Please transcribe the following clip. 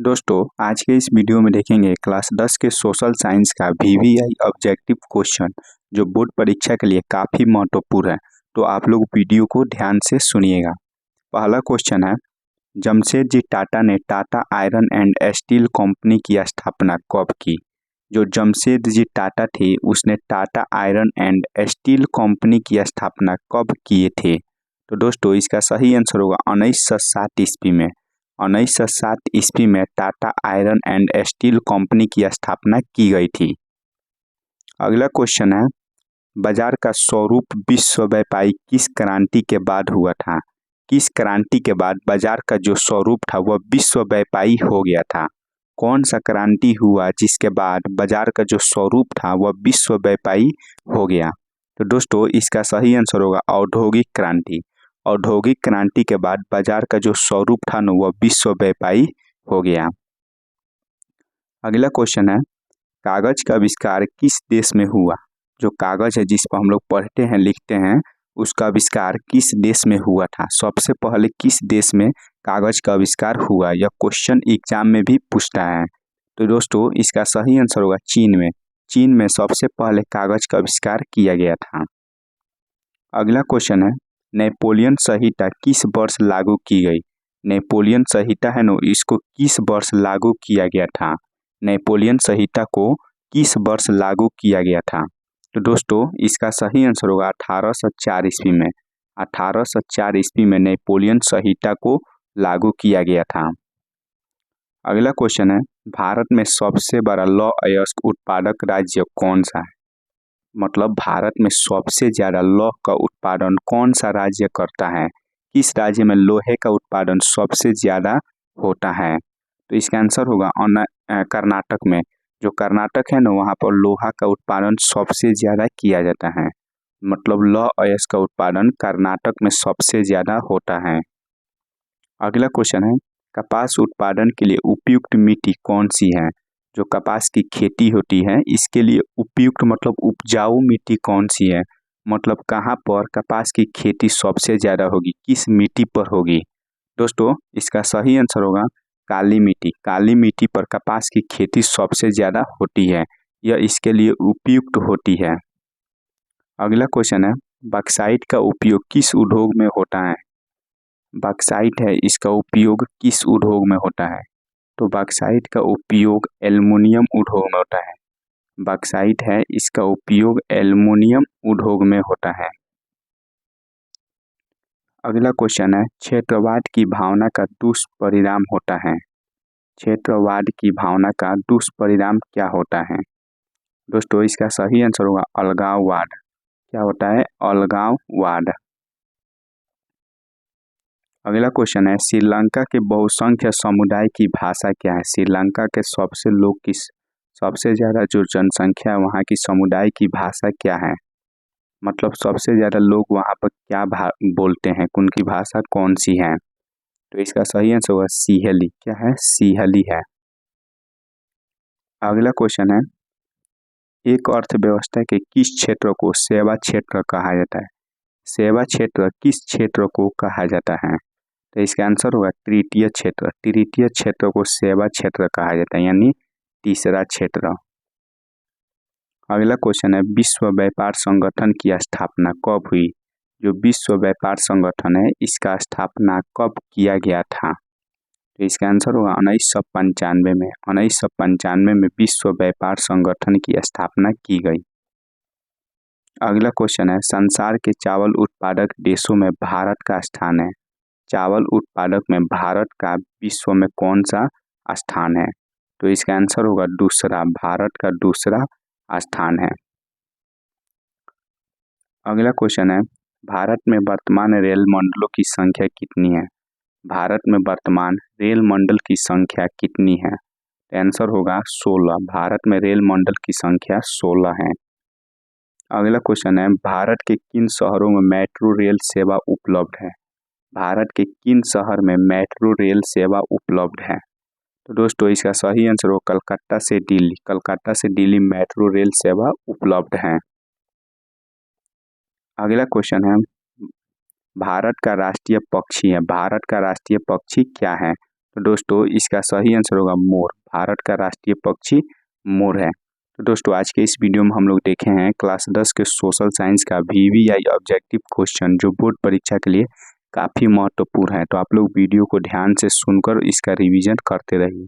दोस्तों आज के इस वीडियो में देखेंगे क्लास 10 के सोशल साइंस का वीवीआई ऑब्जेक्टिव क्वेश्चन जो बोर्ड परीक्षा के लिए काफ़ी महत्वपूर्ण है। तो आप लोग वीडियो को ध्यान से सुनिएगा। पहला क्वेश्चन है, जमशेदजी टाटा ने Tata iron and steel company की स्थापना कब की। जो जमशेदजी टाटा थे उसने Tata iron and steel company की स्थापना कब किए थे। तो दोस्तों इसका सही आंसर होगा 1907 ईस्वी में। 1907 ईस्वी में Tata iron and steel company की स्थापना की गई थी। अगला क्वेश्चन है, बाजार का स्वरूप विश्व व्यापारी किस क्रांति के बाद हुआ था। किस क्रांति के बाद बाजार का जो स्वरूप था वह विश्व व्यापारी हो गया था। कौन सा क्रांति हुआ जिसके बाद बाजार का जो स्वरूप था वह विश्व व्यापारी हो गया। तो दोस्तों इसका सही आंसर होगा औद्योगिक क्रांति। औद्योगिक क्रांति के बाद बाजार का जो स्वरूप था ना वह विश्व व्यापारी हो गया। अगला क्वेश्चन है, कागज का आविष्कार किस देश में हुआ। जो कागज है जिस पर हम लोग पढ़ते हैं लिखते हैं उसका आविष्कार किस देश में हुआ था। सबसे पहले किस देश में कागज का आविष्कार हुआ, यह क्वेश्चन एग्जाम में भी पूछता है। तो दोस्तों इसका सही आंसर होगा चीन में। चीन में सबसे पहले कागज का आविष्कार किया गया था। अगला क्वेश्चन है, नेपोलियन संहिता किस वर्ष लागू की गई। नेपोलियन संहिता है ना इसको किस वर्ष लागू किया गया था। नेपोलियन संहिता को किस वर्ष लागू किया गया था। तो दोस्तों इसका सही आंसर होगा 1804 ईस्वी में। 1804 ईस्वी में नेपोलियन संहिता को लागू किया गया था। अगला क्वेश्चन है, भारत में सबसे बड़ा लौह अयस्क उत्पादक राज्य कौन सा है। मतलब भारत में सबसे ज़्यादा लौह का उत्पादन कौन सा राज्य करता है। किस राज्य में लोहे का उत्पादन सबसे ज़्यादा होता है। तो इसका आंसर होगा कर्नाटक में। जो कर्नाटक है ना वहाँ पर लोहा का उत्पादन सबसे ज़्यादा किया जाता है। मतलब लौह अयस्क का उत्पादन कर्नाटक में सबसे ज़्यादा होता है। अगला क्वेश्चन है, कपास उत्पादन के लिए उपयुक्त मिट्टी कौन सी है। जो कपास की खेती होती है इसके लिए उपयुक्त मतलब उपजाऊ मिट्टी कौन सी है। मतलब कहाँ पर कपास की खेती सबसे ज़्यादा होगी, किस मिट्टी पर होगी। दोस्तों इसका सही आंसर होगा काली मिट्टी। काली मिट्टी पर कपास की खेती सबसे ज़्यादा होती है, यह इसके लिए उपयुक्त होती है। अगला क्वेश्चन है, बॉक्साइट का उपयोग किस उद्योग में होता है। बॉक्साइट है इसका उपयोग किस उद्योग में होता है। तो बॉक्साइट का उपयोग एल्युमिनियम उद्योग में होता है। बॉक्साइट है इसका उपयोग एल्युमिनियम उद्योग में होता है। अगला क्वेश्चन है, क्षेत्रवाद की भावना का दुष्परिणाम होता है। क्षेत्रवाद की भावना का दुष्परिणाम क्या होता है। दोस्तों इसका सही आंसर होगा अलगाववाद। क्या होता है, अलगाववाद। अगला क्वेश्चन है, श्रीलंका के बहुसंख्यक समुदाय की भाषा क्या है। श्रीलंका के सबसे ज़्यादा जो जनसंख्या है वहाँ की समुदाय की भाषा क्या है। मतलब सबसे ज़्यादा लोग वहाँ पर क्या बोलते हैं, उनकी भाषा कौन सी है। तो इसका सही आंसर होगा सिंहली। क्या है, सिंहली है। अगला क्वेश्चन है, एक अर्थव्यवस्था के किस क्षेत्र को सेवा क्षेत्र कहा जाता है। सेवा क्षेत्र किस क्षेत्र को कहा जाता है। तो इसका आंसर होगा तृतीय क्षेत्र। तृतीय क्षेत्र को सेवा क्षेत्र कहा जाता है, यानी तीसरा क्षेत्र। अगला क्वेश्चन है, विश्व व्यापार संगठन की स्थापना कब हुई। जो विश्व व्यापार संगठन है इसका स्थापना कब किया गया था। तो इसका आंसर होगा 1995 में। 1995 में विश्व व्यापार संगठन की स्थापना की गई। अगला क्वेश्चन है, संसार के चावल उत्पादक देशों में भारत का स्थान है। चावल उत्पादक में भारत का विश्व में कौन सा स्थान है। तो इसका आंसर होगा दूसरा। भारत का दूसरा स्थान है। अगला क्वेश्चन है, भारत में वर्तमान रेल मंडलों की संख्या कितनी है। भारत में वर्तमान रेल मंडल की संख्या कितनी है। तो आंसर होगा 16। भारत में रेल मंडल की संख्या 16 है। अगला क्वेश्चन है, भारत के किन शहरों में मेट्रो रेल सेवा उपलब्ध है। भारत के किन शहर में मेट्रो रेल सेवा उपलब्ध है। तो दोस्तों इसका सही आंसर हो कलकत्ता से दिल्ली। कलकत्ता से दिल्ली मेट्रो रेल सेवा उपलब्ध है। अगला क्वेश्चन है, भारत का राष्ट्रीय पक्षी है। भारत का राष्ट्रीय पक्षी क्या है। तो दोस्तों इसका सही आंसर होगा मोर। भारत का राष्ट्रीय पक्षी मोर है। तो दोस्तों आज के इस वीडियो में हम लोग देखे हैं क्लास 10 के सोशल साइंस का VVI ऑब्जेक्टिव क्वेश्चन जो बोर्ड परीक्षा के लिए काफ़ी महत्वपूर्ण है। तो आप लोग वीडियो को ध्यान से सुनकर इसका रिवीजन करते रहिए।